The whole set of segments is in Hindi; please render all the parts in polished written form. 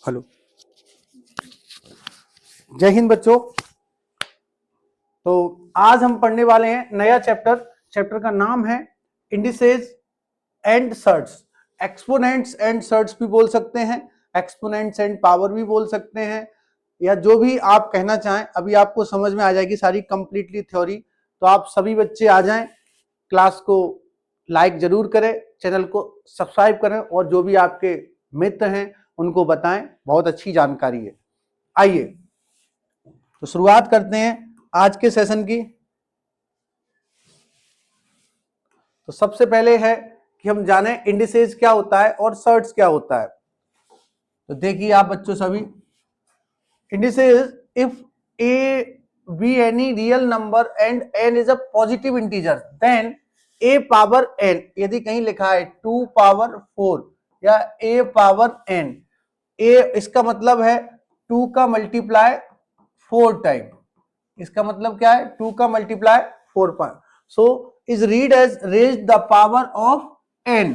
हेलो, जय हिंद बच्चों। तो आज हम पढ़ने वाले हैं नया चैप्टर का नाम है indices and surds. Exponents and surds भी बोल सकते हैं, एक्सपोनेंट्स एंड पावर भी बोल सकते हैं, या जो भी आप कहना चाहें। अभी आपको समझ में आ जाएगी सारी कंप्लीटली थ्योरी। तो आप सभी बच्चे आ जाएं, क्लास को लाइक जरूर करें, चैनल को सब्सक्राइब करें और जो भी आपके मित्र हैं उनको बताएं, बहुत अच्छी जानकारी है। आइए तो शुरुआत करते हैं आज के सेशन की। तो सबसे पहले है कि हम जाने इंडिसेस क्या होता है और सर्ट्स क्या होता है। तो देखिए आप बच्चों सभी, indices if A B any real number and N is a positive integer then A power N, यदि कहीं लिखा है 2 पावर 4 या ए पावर एन, ए इसका मतलब है 2 का मल्टीप्लाई 4 टाइम। इसका मतलब क्या है? 2 का multiply 4 power. So is read as raise the power of N.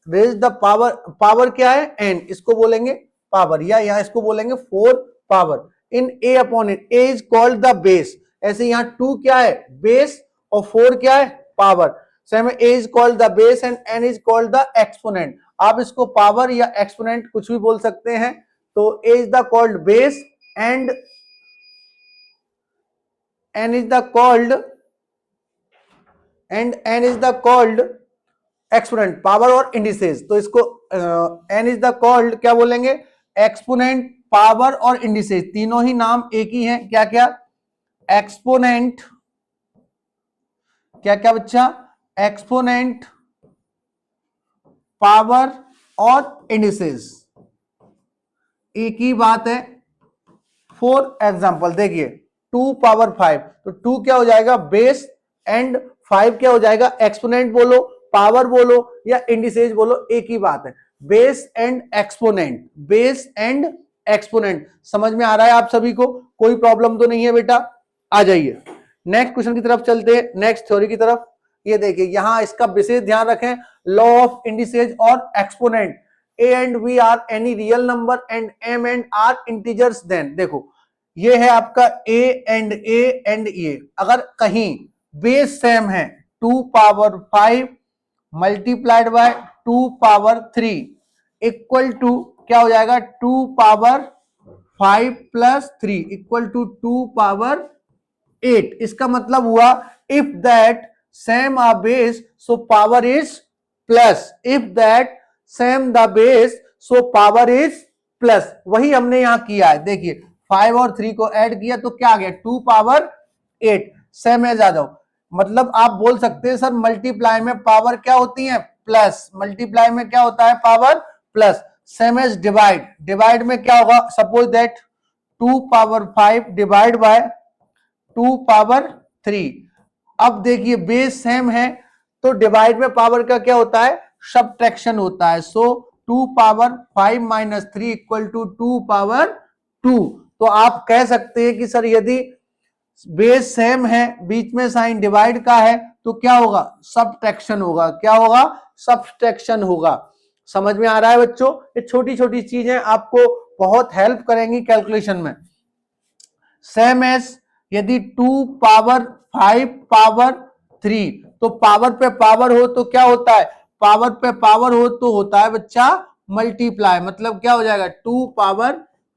Raise the power, power क्या है? एन, इसको बोलेंगे पावर, या यहां इसको बोलेंगे 4 power in A upon N. A is called the base. ऐसे यहां 2 क्या है? बेस, और 4 क्या है? Power. Same A is called the base and N is called the exponent. आप इसको पावर या एक्सपोनेंट कुछ भी बोल सकते हैं। तो a is the called base and n is the called exponent, power और इंडिसेस। तो इसको n is the called क्या बोलेंगे? एक्सपोनेंट, पावर और इंडिसेस, तीनों ही नाम एक ही हैं। क्या क्या? एक्सपोनेंट, क्या क्या बच्चा? एक्सपोनेंट, पावर और इंडिसेस, एक ही बात है। फॉर एग्जाम्पल देखिए 2 पावर 5, तो 2 क्या हो जाएगा? बेस, एंड 5 क्या हो जाएगा? एक्सपोनेंट बोलो, पावर बोलो या इंडिसेस बोलो, एक ही बात है। Base and exponent, base and exponent. समझ में आ रहा है आप सभी को? कोई प्रॉब्लम तो नहीं है बेटा? आ जाइए नेक्स्ट क्वेश्चन की तरफ चलते हैं, नेक्स्ट थ्योरी की तरफ। ये देखिए यहां इसका विशेष ध्यान रखें, लॉ ऑफ इंडिसेस और exponent. a and b are any real number and m and r integers then। देखो ये है आपका a and a, अगर कहीं बेस सेम है 2 power 5 multiplied by 2 power 3 equal to क्या हो जाएगा? 2 power 5 plus 3 equal to 2 power 8। इसका मतलब हुआ if that same a base so power is plus, if that same the base so power is plus. वही हमने यहां किया है। देखिए 5 और 3 को ऐड किया तो क्या आ गया? 2 पावर 8। सेम एज आ जाओ, मतलब आप बोल सकते हैं सर मल्टीप्लाई में पावर क्या होती है? प्लस। मल्टीप्लाई में क्या होता है? Power plus. Same as divide, divide में क्या होगा? Suppose that 2 power 5 divide by 2 power 3। अब देखिए बेस सेम है तो डिवाइड में पावर का क्या होता है? सब्ट्रैक्शन होता है। So 2 power 5 minus 3 equal to 2 power 2। तो आप कह सकते हैं कि सर यदि बेस सेम है, बीच में साइन डिवाइड का है, तो क्या होगा? सब्ट्रैक्शन होगा। क्या होगा? सब्ट्रैक्शन होगा। समझ में आ रहा है बच्चों? ये छोटी छोटी चीजें आपको बहुत हेल्प करेंगी कैलकुलेशन में। सेम एज यदि 2 पावर 5 पावर 3, तो पावर पे पावर हो तो क्या होता है? पावर पे पावर हो तो होता है बच्चा मल्टीप्लाई, मतलब क्या हो जाएगा? 2 पावर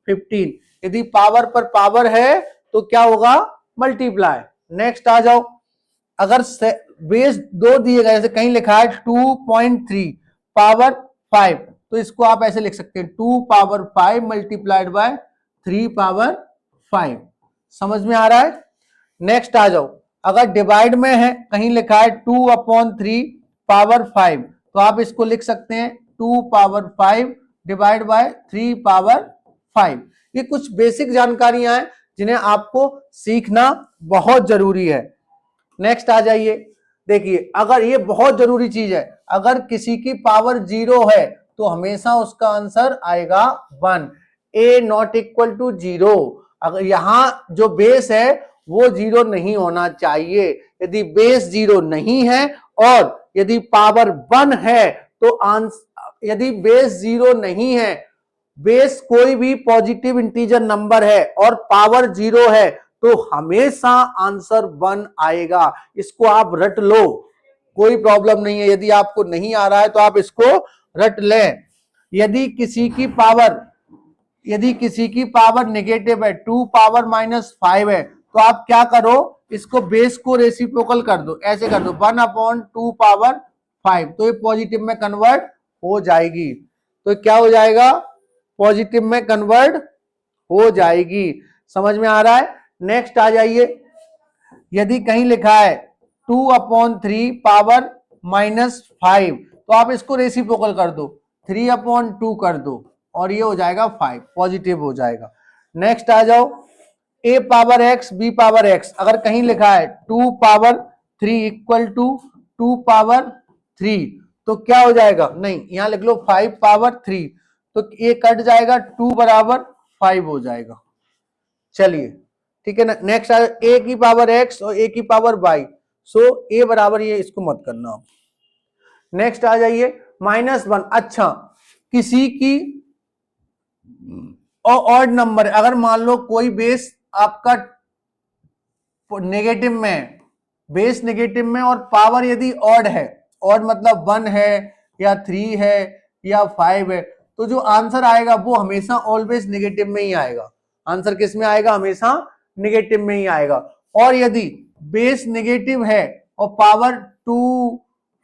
15। यदि पावर पर पावर है तो क्या होगा? मल्टीप्लाई। नेक्स्ट आ जाओ, अगर बेस 2 दिए गए, जैसे कहीं लिखा है 2.3 पावर 5, तो इसको आप ऐसे लिख सकते हैं 2 पावर 5 मल्टीप्लाइड बाय 3 पावर 5। समझ में आ रहा है? नेक्स्ट आ जाओ, अगर डिवाइड में है, कहीं लिखा है 2/3 पावर 5, तो आप इसको लिख सकते हैं 2 पावर 5 डिवाइड बाय 3 पावर 5। ये कुछ बेसिक जानकारियां हैं जिन्हें आपको सीखना बहुत जरूरी है। नेक्स्ट आ जाइए, देखिए अगर ये बहुत जरूरी चीज है, अगर किसी की पावर 0 है तो हमेशा उसका आंसर आएगा 1। ए नॉट इक्वल टू 0। अगर यहां जो बेस है वो 0 नहीं होना चाहिए। यदि बेस 0 नहीं है और यदि पावर 1 है तो आंसर, यदि बेस 0 नहीं है बेस कोई भी पॉजिटिव इंटीजर नंबर है और पावर 0 है तो हमेशा आंसर 1 आएगा। इसको आप रट लो, कोई प्रॉब्लम नहीं है। यदि आपको नहीं आ रहा है तो आप इसको रट लें। यदि किसी की पावर नेगेटिव है, 2 पावर -5 है, तो आप क्या करो, इसको बेस को रेसिप्रोकल कर दो, ऐसे कर दो 1/2 पावर 5, तो ये पॉजिटिव में कन्वर्ट हो जाएगी। तो क्या हो जाएगा, पॉजिटिव में कन्वर्ट हो जाएगी। समझ में आ रहा है? नेक्स्ट आ जाइए। यदि कहीं लिखा है 2/3 पावर -5, तो आप इसको रेसिप्रोकल कर दो, 3/2 कर दो और ये हो जाएगा 5, पॉजिटिव हो जाएगा। नेक्स्ट आ जाओ, a power x b power x, अगर कहीं लिखा है 2 पावर 3 इक्वल टू 2 पावर 3, तो क्या हो जाएगा, नहीं यहां लिख लो 5 पावर 3, तो ये कट जाएगा, 2 बराबर 5 हो जाएगा। चलिए ठीक है ना। नेक्स्ट आ a की पावर x और a की पावर y, सो a बराबर, ये इसको मत करना आप। नेक्स्ट आ जाइए -1। अच्छा, किसी की ऑड नंबर, अगर मान लो कोई बेस आपका नेगेटिव में है, बेस नेगेटिव में और पावर यदि ऑड है, ऑड मतलब 1 है या 3 है या 5 है, तो जो आंसर आएगा वो हमेशा ऑलवेज नेगेटिव में ही आएगा। आंसर किस में आएगा, हमेशा नेगेटिव में ही आएगा। और यदि बेस नेगेटिव है और पावर 2,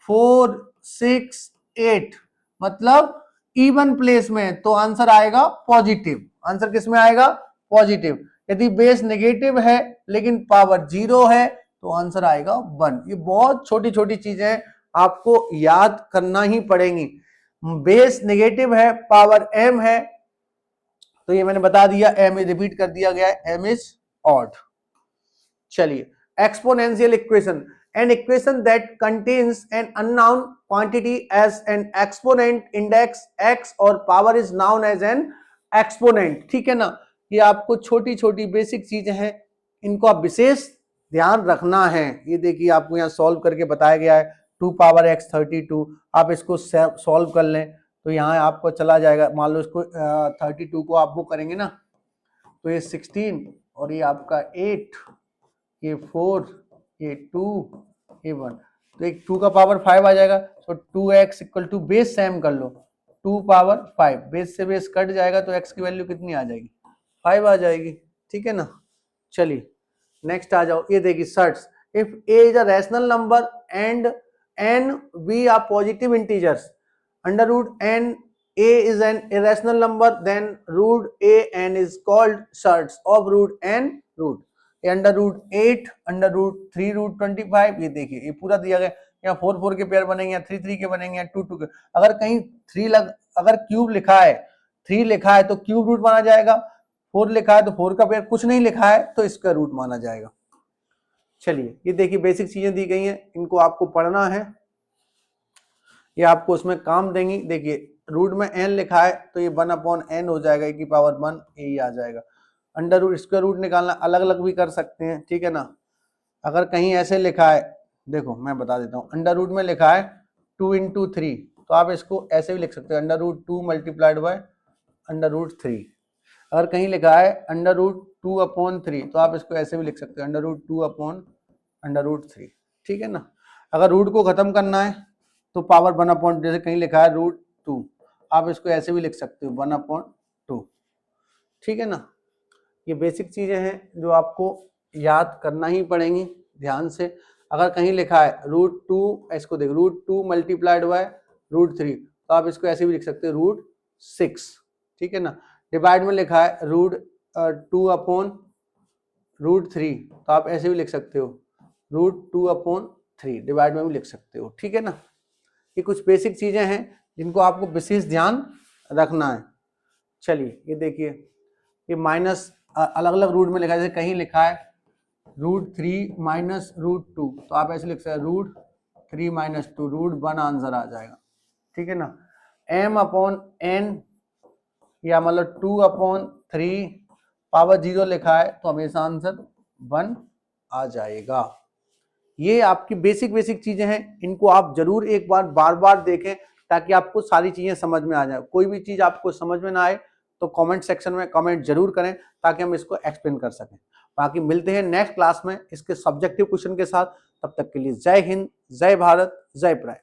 4, 6, 8 मतलब इवन प्लेस में, तो आंसर आएगा पॉजिटिव। आंसर किस में आएगा, पॉजिटिव। यदि बेस नेगेटिव है लेकिन पावर 0 है तो आंसर आएगा 1। ये बहुत छोटी छोटी चीजें आपको याद करना ही पड़ेंगी। बेस नेगेटिव है, पावर m है, तो ये मैंने बता दिया, m रिपीट कर दिया गया है, m इज ऑड। चलिए, exponential equation, an equation that contains an unknown quantity as an exponent index x और power is known as an exponent। ठीक है ना। ये आपको छोटी छोटी बेसिक चीजें हैं, इनको आप विशेष ध्यान रखना है। ये देखिए आपको यहाँ सॉल्व करके बताया गया है, 2 पावर x 32, आप इसको सॉल्व कर लें तो यहाँ आपको चला जाएगा। मान लो इसको 32 को आप वो करेंगे ना, तो ये 16 और ये आपका 8, ये 4, ये 2, ये 1, तो एक 2 का पावर 5 आ जाएगा। तो 2x equal to base same कर लो, 2 पावर 5, बेस से बेस कट जाएगा तो x की वैल्यू कितनी आ जाएगी, 5 आ जाएगी। ठीक है ना। चलिए नेक्स्ट आ जाओ। ये देखिए surds, if a is a rational number and n b are positive integers, under root n a is an irrational number, then root a n is called surds of root n root। Under root 8, under root 3 root 25, ये देखिए ये पूरा दिया गया। यहाँ 4 4 के पेयर बनेंगे, 3 3 के बनेंगे, 2 2 के। अगर कहीं 3 अगर क्यूब लिखा है, 3 लिखा है तो क्यूब रूट माना जाएगा, 4 लिखा है तो 4 का पेयर, कुछ नहीं लिखा है तो इसका रूट माना जाएगा। चलिए ये देखिए बेसिक चीजें दी गई हैं, इनको आपको पढ़ना है, ये आपको उसमें काम देंगी। देखिए रूट में n लिखा है तो ये 1/n हो जाएगा, e की पावर 1 यही आ जाएगा। अंडर रूट स्क्वायर रूट निकालना अलग अलग भी कर सकते हैं, ठीक है ना। अगर कहीं ऐसे लिखा है, देखो मैं बता देता हूँ, अंडर रूट में लिखा है 2 × 3, तो आप इसको ऐसे भी लिख सकते हो, under root 2 multiplied by under root 3। अगर कहीं लिखा है अंडर रूट 2/3, तो आप इसको ऐसे भी लिख सकते हो, अंडर रूट 2/√3। ठीक है ना। अगर रूट को खत्म करना है तो पावर 1/, जैसे कहीं लिखा है √2, आप इसको ऐसे भी लिख सकते हो 1/2। ठीक है ना। ये बेसिक चीजें हैं जो आपको याद करना ही पड़ेंगी ध्यान से। अगर कहीं लिखा है √2, इसको देखो √2 मल्टीप्लाइड बाय √3, तो आप इसको ऐसे भी लिख सकते हो √6। ठीक है ना। डिवाइड में लिखा है √2/√3, तो आप ऐसे भी लिख सकते हो √2/3, डिवाइड में भी लिख सकते हो। ठीक है ना। ये कुछ बेसिक चीजें हैं जिनको आपको विशेष ध्यान रखना है। चलिए ये देखिए, ये माइनस अलग अलग रूट में लिखा है, जैसे कहीं लिखा है √3 - √2, तो आप ऐसे लिख सकते हैं √3 - 2, √1 आंसर आ जाएगा। ठीक है ना। m/n या मतलब 2/3 पावर 0 लिखा है तो हमेशा आंसर 1 आ जाएगा। ये आपकी बेसिक चीजें हैं, इनको आप जरूर एक बार बार बार देखें ताकि आपको सारी चीजें समझ में आ जाए। कोई भी चीज आपको समझ में ना आए तो कमेंट सेक्शन में कमेंट जरूर करें ताकि हम इसको एक्सप्लेन कर सकें। बाकी मिलते हैं नेक्स्ट क्लास में इसके सब्जेक्टिव क्वेश्चन के साथ। तब तक के लिए जय हिंद, जय भारत, जय प्राय।